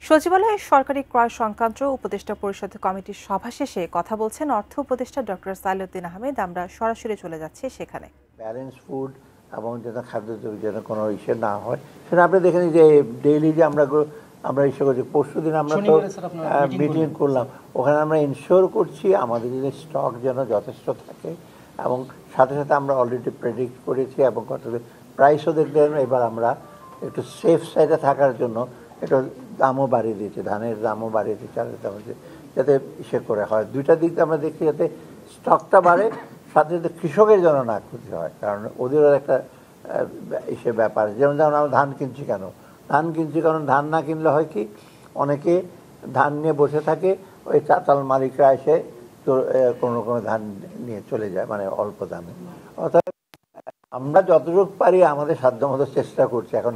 সচিবালয়ে সরকারি ক্রয় সংক্রান্ত উপদেষ্টা পরিষদ কমিটির সভা শেষে কথা বলছেন অর্থ উপদেষ্টা ডক্টর সালেউদ্দিন আহমেদ। আমরা সরাসরি চলে যাচ্ছি সেখানে। ব্যালেন্স ফুড এবং যেন খাদ্য যেন কোনো ইসে না হয় সেটা আপনি দেখেন যে ডেইলি যে আমরা ইসে করছি। পরশু দিন আমরা তো মিটিং করলাম, ওখানে আমরা ইনশিওর করছি আমাদের যে স্টক যেন যথেষ্ট থাকে এবং সাথে সাথে আমরা অলরেডি প্রেডিক্ট করেছি এবং কত প্রাইসও দেখলেন। এবার আমরা একটু সেফ সাইডে থাকার জন্য একটু দামও বাড়িয়ে দিয়েছি, ধানের দামও বাড়িয়ে দিয়েছি, চালের দাম যাতে ইসে করে হয়। দুইটা দিক আমরা দেখি যাতে স্টকটা বাড়ে, সাথে সাথে কৃষকের জন্য না ক্ষতি হয়, কারণ ওদেরও একটা ইসে ব্যাপার। যেমন আমরা ধান কিনছি কেন, কারণ ধান না কিনলে হয় কি, অনেকে ধান নিয়ে বসে থাকে, ওই চাতাল মালিকরা এসে তো কোনো ধান নিয়ে চলে যায়, মানে অল্প দামে। অর্থাৎ আমরা যতটুকু পারি আমাদের সাধ্যমতো চেষ্টা করছি। এখন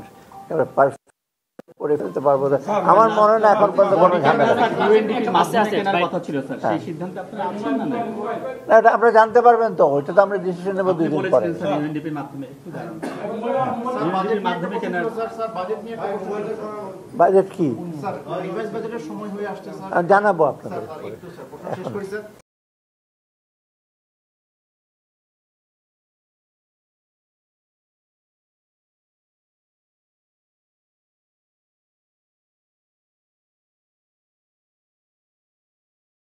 করে ফেলতে পারবো না আমার মনে হয় না এখন পর্যন্ত কোনো ঝামেলা। এটা আপনারা জানতে পারবেন তো, ওইটা তো আমরা ডিসিশন নেবো 2 দিন পরে। বাজেট কি জানাবো আপনাদের।